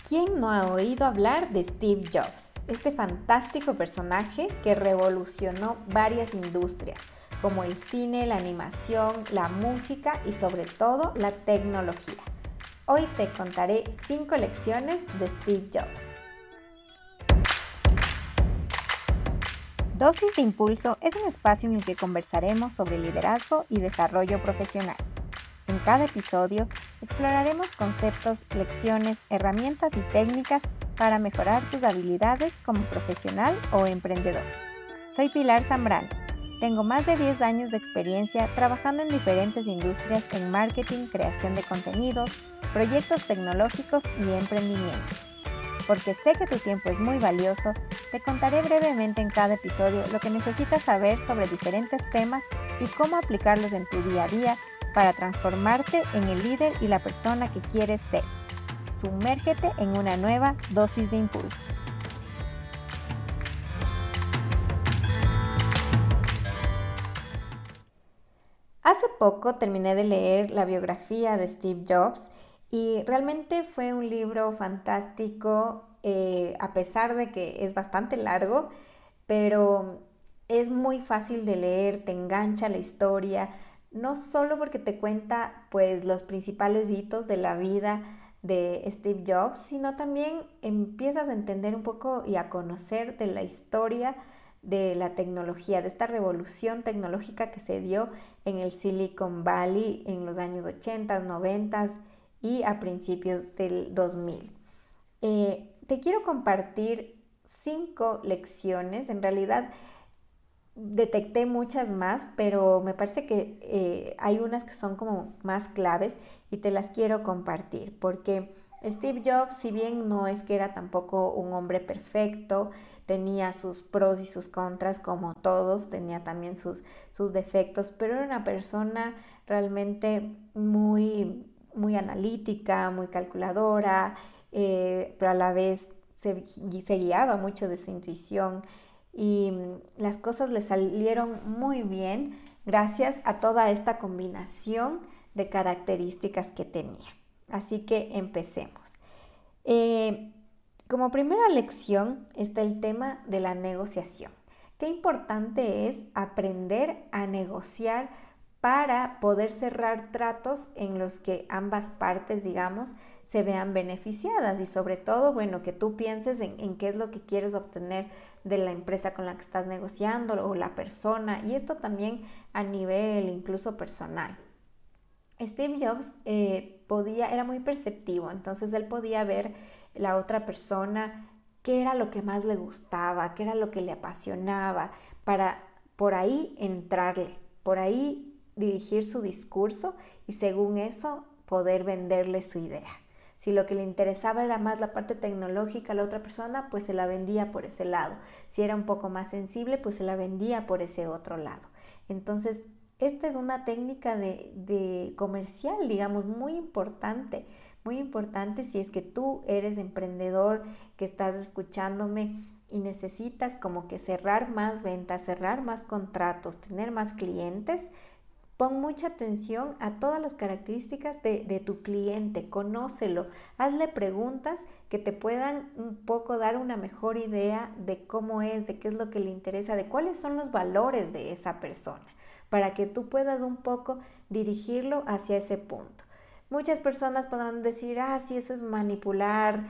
¿Quién no ha oído hablar de Steve Jobs? Este fantástico personaje que revolucionó varias industrias, como el cine, la animación, la música y sobre todo la tecnología. Hoy te contaré 5 lecciones de Steve Jobs. Dosis de Impulso es un espacio en el que conversaremos sobre liderazgo y desarrollo profesional. En cada episodio exploraremos conceptos, lecciones, herramientas y técnicas para mejorar tus habilidades como profesional o emprendedor. Soy Pilar Zambrano. Tengo más de 10 años de experiencia trabajando en diferentes industrias en marketing, creación de contenidos, proyectos tecnológicos y emprendimientos. Porque sé que tu tiempo es muy valioso, te contaré brevemente en cada episodio lo que necesitas saber sobre diferentes temas y cómo aplicarlos en tu día a día para transformarte en el líder y la persona que quieres ser. Sumérgete en una nueva dosis de impulso. Hace poco terminé de leer la biografía de Steve Jobs y realmente fue un libro fantástico, a pesar de que es bastante largo, pero es muy fácil de leer, te engancha la historia, no solo porque te cuenta pues los principales hitos de la vida de Steve Jobs, sino también empiezas a entender un poco y a conocer de la historia de la tecnología, de esta revolución tecnológica que se dio en el Silicon Valley en los años 80, 90 y a principios del 2000. Te quiero compartir 5 lecciones, en realidad detecté muchas más, pero me parece que hay unas que son como más claves y te las quiero compartir, porque Steve Jobs, si bien no es que era tampoco un hombre perfecto, tenía sus pros y sus contras como todos, tenía también sus defectos, pero era una persona realmente muy analítica, muy calculadora, pero a la vez se guiaba mucho de su intuición y las cosas le salieron muy bien gracias a toda esta combinación de características que tenía. Así que empecemos. Como primera lección está el tema de la negociación. Qué importante es aprender a negociar para poder cerrar tratos en los que ambas partes, digamos, se vean beneficiadas y sobre todo, bueno, que tú pienses en qué es lo que quieres obtener de la empresa con la que estás negociando o la persona, y esto también a nivel incluso personal. Steve Jobs era muy perceptivo, entonces él podía ver la otra persona qué era lo que más le gustaba, qué era lo que le apasionaba, para por ahí entrarle, por ahí dirigir su discurso y según eso poder venderle su idea. Si lo que le interesaba era más la parte tecnológica a la otra persona, pues se la vendía por ese lado. Si era un poco más sensible, pues se la vendía por ese otro lado. Entonces, esta es una técnica de comercial, digamos, muy importante si es que tú eres emprendedor, que estás escuchándome y necesitas como que cerrar más ventas, cerrar más contratos, tener más clientes. Pon mucha atención a todas las características de tu cliente, conócelo, hazle preguntas que te puedan un poco dar una mejor idea de cómo es, de qué es lo que le interesa, de cuáles son los valores de esa persona, para que tú puedas un poco dirigirlo hacia ese punto. Muchas personas podrán decir, sí, eso es manipular,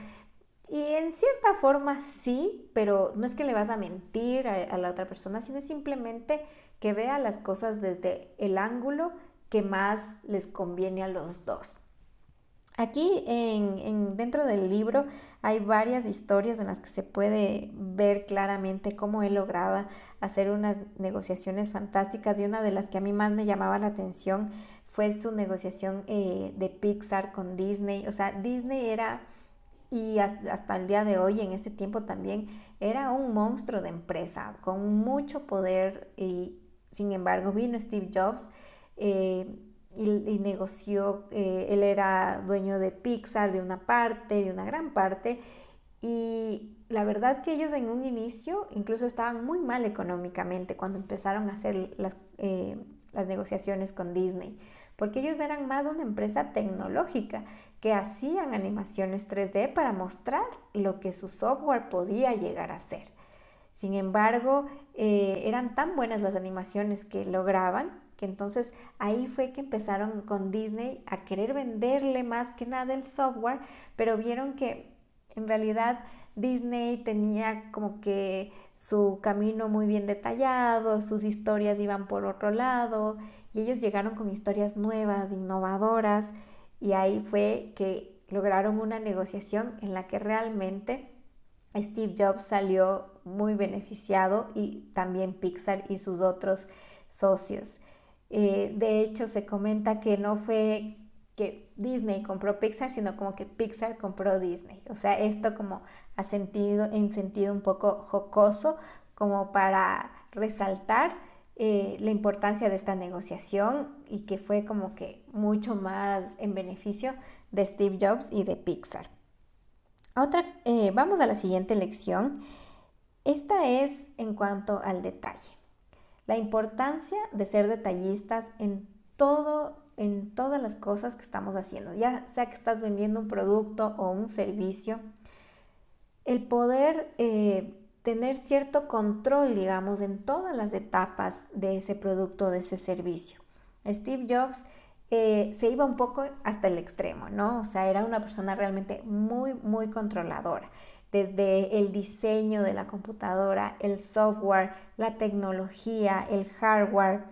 y en cierta forma sí, pero no es que le vas a mentir a la otra persona, sino simplemente que vea las cosas desde el ángulo que más les conviene a los dos. Aquí dentro del libro hay varias historias en las que se puede ver claramente cómo él lograba hacer unas negociaciones fantásticas, y una de las que a mí más me llamaba la atención fue su negociación de Pixar con Disney. O sea, Disney era, y hasta el día de hoy, en ese tiempo también, era un monstruo de empresa con mucho poder, y sin embargo vino Steve Jobs y negoció. Él era dueño de Pixar, de una gran parte, y la verdad que ellos en un inicio incluso estaban muy mal económicamente cuando empezaron a hacer las negociaciones con Disney, porque ellos eran más una empresa tecnológica que hacían animaciones 3D para mostrar lo que su software podía llegar a ser. Sin embargo, eran tan buenas las animaciones que lograban, que entonces ahí fue que empezaron con Disney a querer venderle más que nada el software, pero vieron que en realidad Disney tenía como que su camino muy bien detallado, sus historias iban por otro lado y ellos llegaron con historias nuevas, innovadoras, y ahí fue que lograron una negociación en la que realmente Steve Jobs salió muy beneficiado y también Pixar y sus otros socios. De hecho, se comenta que no fue que Disney compró Pixar, sino como que Pixar compró Disney. O sea, esto como en sentido un poco jocoso, como para resaltar la importancia de esta negociación y que fue como que mucho más en beneficio de Steve Jobs y de Pixar. Vamos a la siguiente lección. Esta es en cuanto al detalle. La importancia de ser detallistas en todas las cosas que estamos haciendo, ya sea que estás vendiendo un producto o un servicio, el poder tener cierto control, digamos, en todas las etapas de ese producto o de ese servicio. Steve Jobs se iba un poco hasta el extremo, ¿no? O sea, era una persona realmente muy, muy controladora. Desde el diseño de la computadora, el software, la tecnología, el hardware,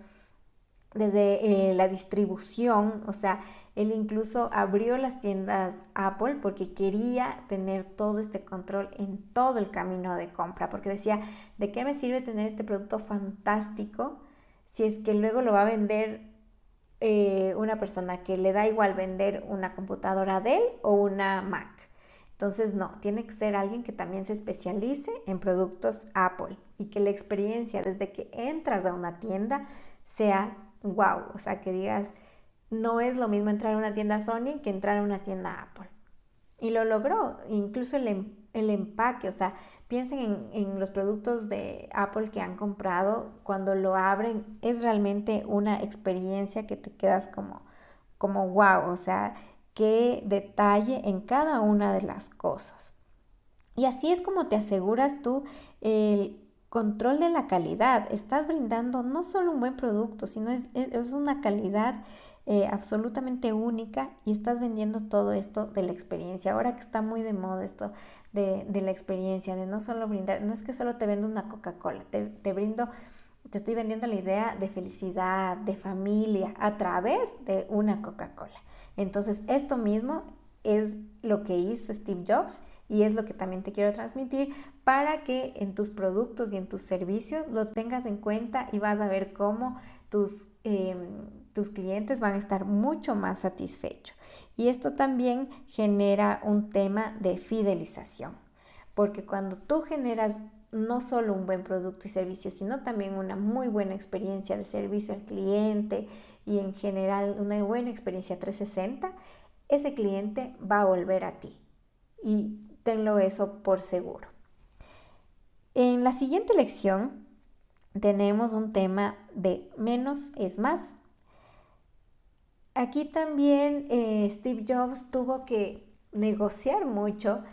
desde la distribución, o sea, él incluso abrió las tiendas Apple porque quería tener todo este control en todo el camino de compra, porque decía, ¿de qué me sirve tener este producto fantástico si es que luego lo va a vender una persona que le da igual vender una computadora Dell o una Mac? Entonces no, tiene que ser alguien que también se especialice en productos Apple y que la experiencia desde que entras a una tienda sea wow, o sea, que digas, no es lo mismo entrar a una tienda Sony que entrar a una tienda Apple. Y lo logró, incluso el empaque, o sea, piensen en los productos de Apple que han comprado, cuando lo abren es realmente una experiencia que te quedas como wow, o sea, qué detalle en cada una de las cosas. Y así es como te aseguras tú el control de la calidad. Estás brindando no solo un buen producto, sino es una calidad absolutamente única, y estás vendiendo todo esto de la experiencia. Ahora que está muy de moda esto de la experiencia, de no solo brindar, no es que solo te vendo una Coca-Cola, te estoy vendiendo la idea de felicidad, de familia, a través de una Coca-Cola. Entonces, esto mismo es lo que hizo Steve Jobs y es lo que también te quiero transmitir para que en tus productos y en tus servicios lo tengas en cuenta, y vas a ver cómo tus clientes van a estar mucho más satisfechos. Y esto también genera un tema de fidelización, porque cuando tú generas no solo un buen producto y servicio, sino también una muy buena experiencia de servicio al cliente y en general una buena experiencia 360, ese cliente va a volver a ti, y tenlo eso por seguro. En la siguiente lección tenemos un tema de menos es más. Aquí también Steve Jobs tuvo que negociar mucho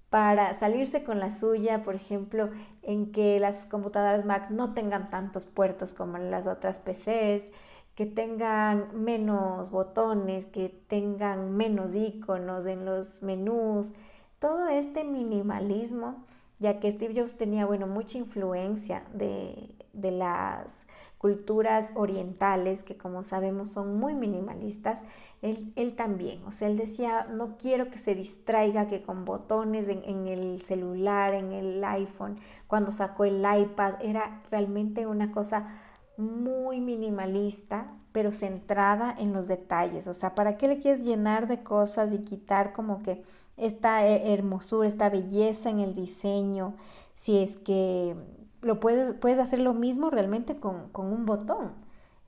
para salirse con la suya, por ejemplo, en que las computadoras Mac no tengan tantos puertos como las otras PCs, que tengan menos botones, que tengan menos iconos en los menús, todo este minimalismo, ya que Steve Jobs tenía, bueno, mucha influencia de las culturas orientales, que como sabemos son muy minimalistas. Él también, o sea, él decía, no quiero que se distraiga que con botones en el celular, en el iPhone. Cuando sacó el iPad era realmente una cosa muy minimalista, pero centrada en los detalles. O sea, ¿para qué le quieres llenar de cosas y quitar como que esta hermosura, esta belleza en el diseño, si es que puedes hacer lo mismo realmente con un botón?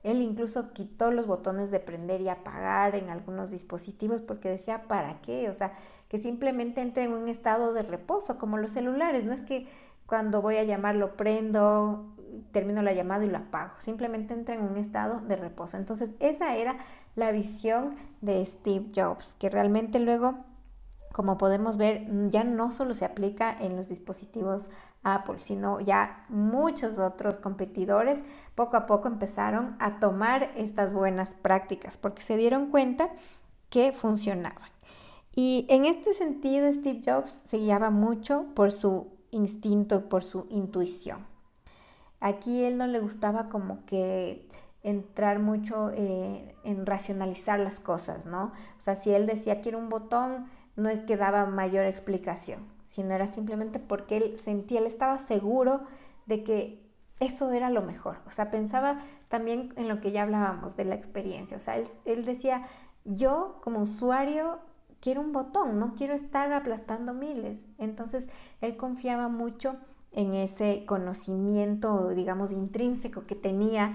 Él incluso quitó los botones de prender y apagar en algunos dispositivos porque decía, ¿para qué? O sea, que simplemente entre en un estado de reposo, como los celulares. No es que cuando voy a llamar lo prendo, termino la llamada y lo apago. Simplemente entra en un estado de reposo. Entonces, esa era la visión de Steve Jobs, que realmente luego, como podemos ver, ya no solo se aplica en los dispositivos Apple, sino ya muchos otros competidores poco a poco empezaron a tomar estas buenas prácticas porque se dieron cuenta que funcionaban. Y en este sentido, Steve Jobs se guiaba mucho por su instinto, por su intuición. Aquí él no le gustaba como que entrar mucho en racionalizar las cosas, ¿no? O sea, si él decía quiero un botón, no es que daba mayor explicación, sino era simplemente porque él sentía, él estaba seguro de que eso era lo mejor. O sea, pensaba también en lo que ya hablábamos de la experiencia. O sea, él decía, yo como usuario quiero un botón, no quiero estar aplastando miles. Entonces, él confiaba mucho en ese conocimiento, digamos, intrínseco que tenía,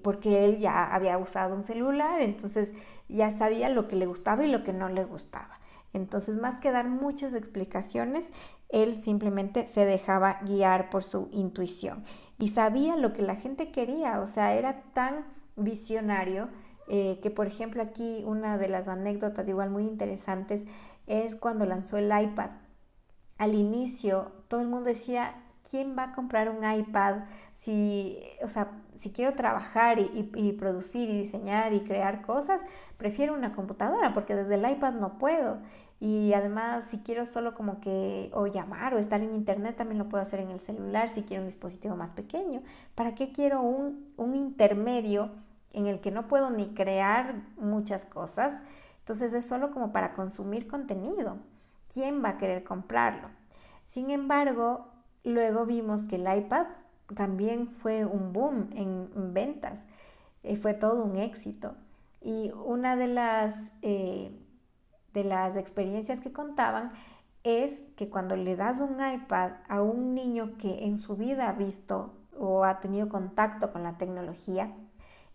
porque él ya había usado un celular, entonces ya sabía lo que le gustaba y lo que no le gustaba. Entonces, más que dar muchas explicaciones, él simplemente se dejaba guiar por su intuición y sabía lo que la gente quería. O sea, era tan visionario que, por ejemplo, aquí una de las anécdotas igual muy interesantes es cuando lanzó el iPad. Al inicio todo el mundo decía, ¿quién va a comprar un iPad? Si, o sea, si quiero trabajar y producir y diseñar y crear cosas, prefiero una computadora porque desde el iPad no puedo. Y además, si quiero solo como que o llamar o estar en internet, también lo puedo hacer en el celular si quiero un dispositivo más pequeño. ¿Para qué quiero un intermedio en el que no puedo ni crear muchas cosas? Entonces es solo como para consumir contenido. ¿Quién va a querer comprarlo? Sin embargo, luego vimos que el iPad también fue un boom en ventas, fue todo un éxito. Y una de las experiencias que contaban es que cuando le das un iPad a un niño que en su vida ha visto o ha tenido contacto con la tecnología,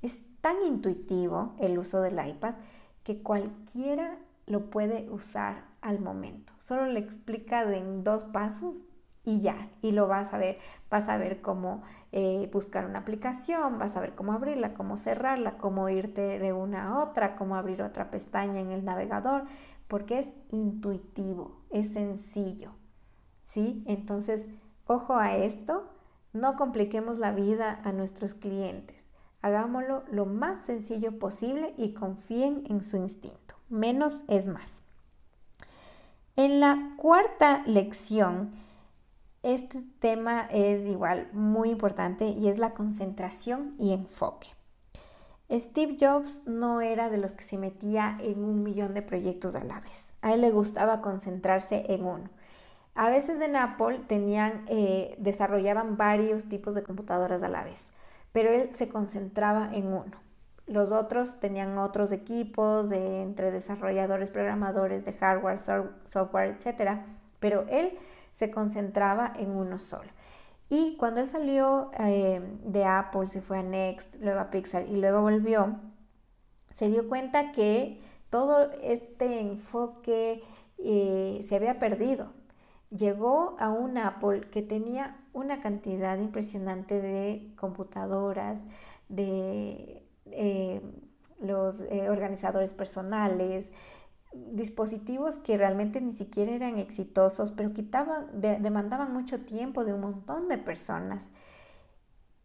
es tan intuitivo el uso del iPad que cualquiera lo puede usar al momento. Solo le explica en 2 pasos y ya, y lo vas a ver cómo buscar una aplicación, vas a ver cómo abrirla, cómo cerrarla, cómo irte de una a otra, cómo abrir otra pestaña en el navegador, porque es intuitivo, es sencillo, ¿sí? Entonces, ojo a esto, no compliquemos la vida a nuestros clientes. Hagámoslo lo más sencillo posible y confíen en su instinto. Menos es más. En la cuarta lección, este tema es igual muy importante y es la concentración y enfoque. Steve Jobs no era de los que se metía en 1.000.000 de proyectos a la vez. A él le gustaba concentrarse en uno. A veces en Apple desarrollaban varios tipos de computadoras a la vez, pero él se concentraba en uno. Los otros tenían otros equipos entre desarrolladores, programadores de hardware, software, etc. Pero él se concentraba en uno solo. Y cuando él salió de Apple, se fue a Next, luego a Pixar y luego volvió, se dio cuenta que todo este enfoque se había perdido. Llegó a un Apple que tenía una cantidad impresionante de computadoras, de los organizadores personales, dispositivos que realmente ni siquiera eran exitosos, pero demandaban mucho tiempo de un montón de personas.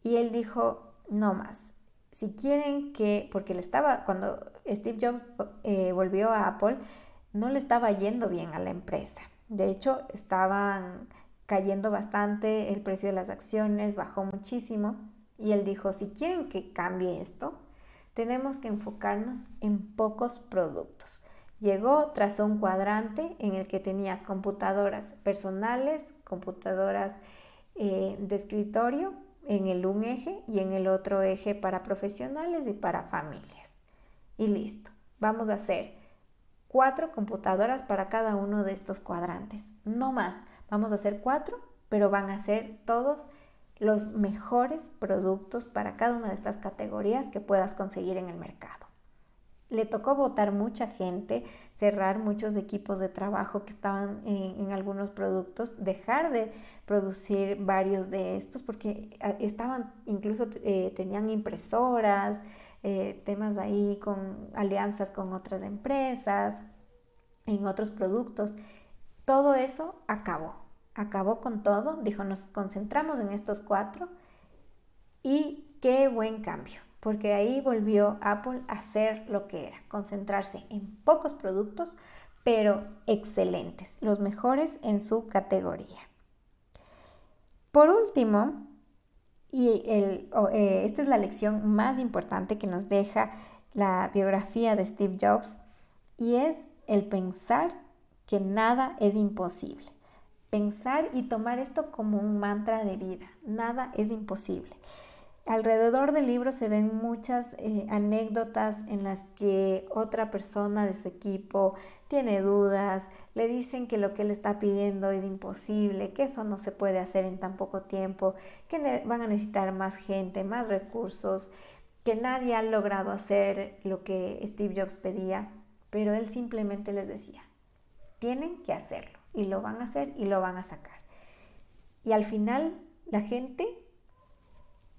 Y él dijo, no más. Si quieren porque cuando Steve Jobs volvió a Apple, no le estaba yendo bien a la empresa. De hecho, estaban cayendo bastante, el precio de las acciones bajó muchísimo. Y él dijo, si quieren que cambie esto, tenemos que enfocarnos en pocos productos. Llegó, trazó un cuadrante en el que tenías computadoras personales, computadoras de escritorio en un eje y en el otro eje para profesionales y para familias. Y listo, vamos a hacer 4 computadoras para cada uno de estos cuadrantes. No más, vamos a hacer 4, pero van a ser todos los mejores productos para cada una de estas categorías que puedas conseguir en el mercado. Le tocó votar mucha gente, cerrar muchos equipos de trabajo que estaban en algunos productos, dejar de producir varios de estos porque estaban, incluso tenían impresoras, temas ahí con alianzas con otras empresas, en otros productos. Todo eso acabó con todo, dijo, nos concentramos en estos 4 y qué buen cambio, porque ahí volvió Apple a hacer lo que era, concentrarse en pocos productos, pero excelentes, los mejores en su categoría. Por último, esta es la lección más importante que nos deja la biografía de Steve Jobs, y es el pensar que nada es imposible. Pensar y tomar esto como un mantra de vida. Nada es imposible. Alrededor del libro se ven muchas anécdotas en las que otra persona de su equipo tiene dudas, le dicen que lo que él está pidiendo es imposible, que eso no se puede hacer en tan poco tiempo, que van a necesitar más gente, más recursos, que nadie ha logrado hacer lo que Steve Jobs pedía, pero él simplemente les decía, tienen que hacerlo, y lo van a hacer y lo van a sacar. Y al final la gente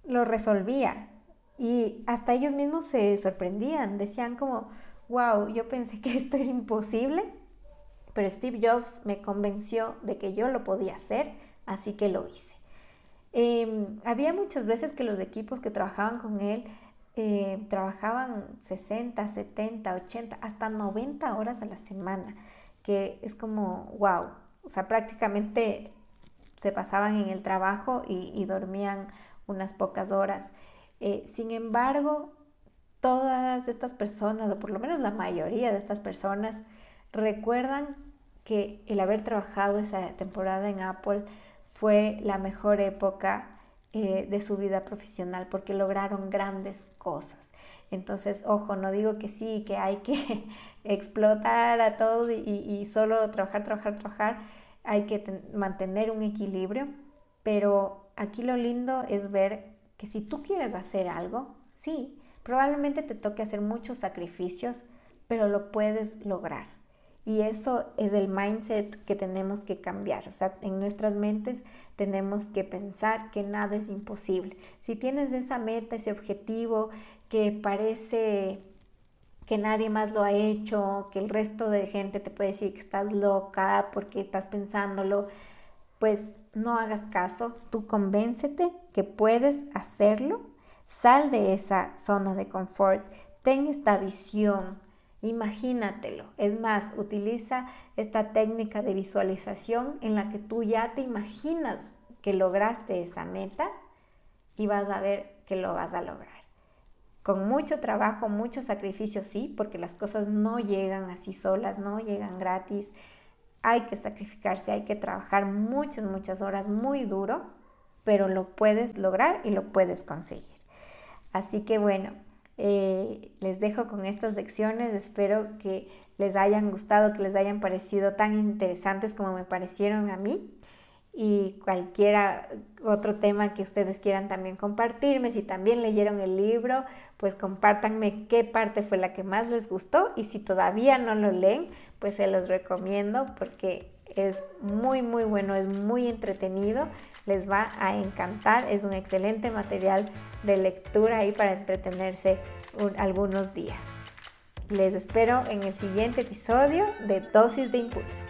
lo resolvía y hasta ellos mismos se sorprendían, decían como, wow, yo pensé que esto era imposible, pero Steve Jobs me convenció de que yo lo podía hacer, así que lo hice. Había muchas veces que los equipos que trabajaban con él trabajaban 60, 70, 80, hasta 90 horas a la semana, que es como, wow, o sea, prácticamente se pasaban en el trabajo y dormían unas pocas horas. Sin embargo, todas estas personas, o por lo menos la mayoría de estas personas, recuerdan que el haber trabajado esa temporada en Apple fue la mejor época de su vida profesional, porque lograron grandes cosas. Entonces, ojo, no digo que sí, que hay que explotar a todos y solo trabajar. Hay que mantener un equilibrio, pero aquí lo lindo es ver que si tú quieres hacer algo, sí, probablemente te toque hacer muchos sacrificios, pero lo puedes lograr. Y eso es el mindset que tenemos que cambiar. O sea, en nuestras mentes tenemos que pensar que nada es imposible. Si tienes esa meta, ese objetivo que parece que nadie más lo ha hecho, que el resto de gente te puede decir que estás loca porque estás pensándolo, pues no hagas caso. Tú convéncete que puedes hacerlo. Sal de esa zona de confort. Ten esta visión. Imagínatelo. Es más, utiliza esta técnica de visualización en la que tú ya te imaginas que lograste esa meta y vas a ver que lo vas a lograr. Con mucho trabajo, mucho sacrificio, sí, porque las cosas no llegan así solas, no llegan gratis. Hay que sacrificarse, hay que trabajar muchas horas muy duro, pero lo puedes lograr y lo puedes conseguir. Así que bueno, les dejo con estas lecciones. Espero que les hayan gustado, que les hayan parecido tan interesantes como me parecieron a mí. Y cualquier otro tema que ustedes quieran también compartirme, si también leyeron el libro, pues compártanme qué parte fue la que más les gustó, y si todavía no lo leen, pues se los recomiendo porque es muy bueno, es muy entretenido, les va a encantar, es un excelente material de lectura ahí para entretenerse algunos días. Les espero en el siguiente episodio de Dosis de Impulso.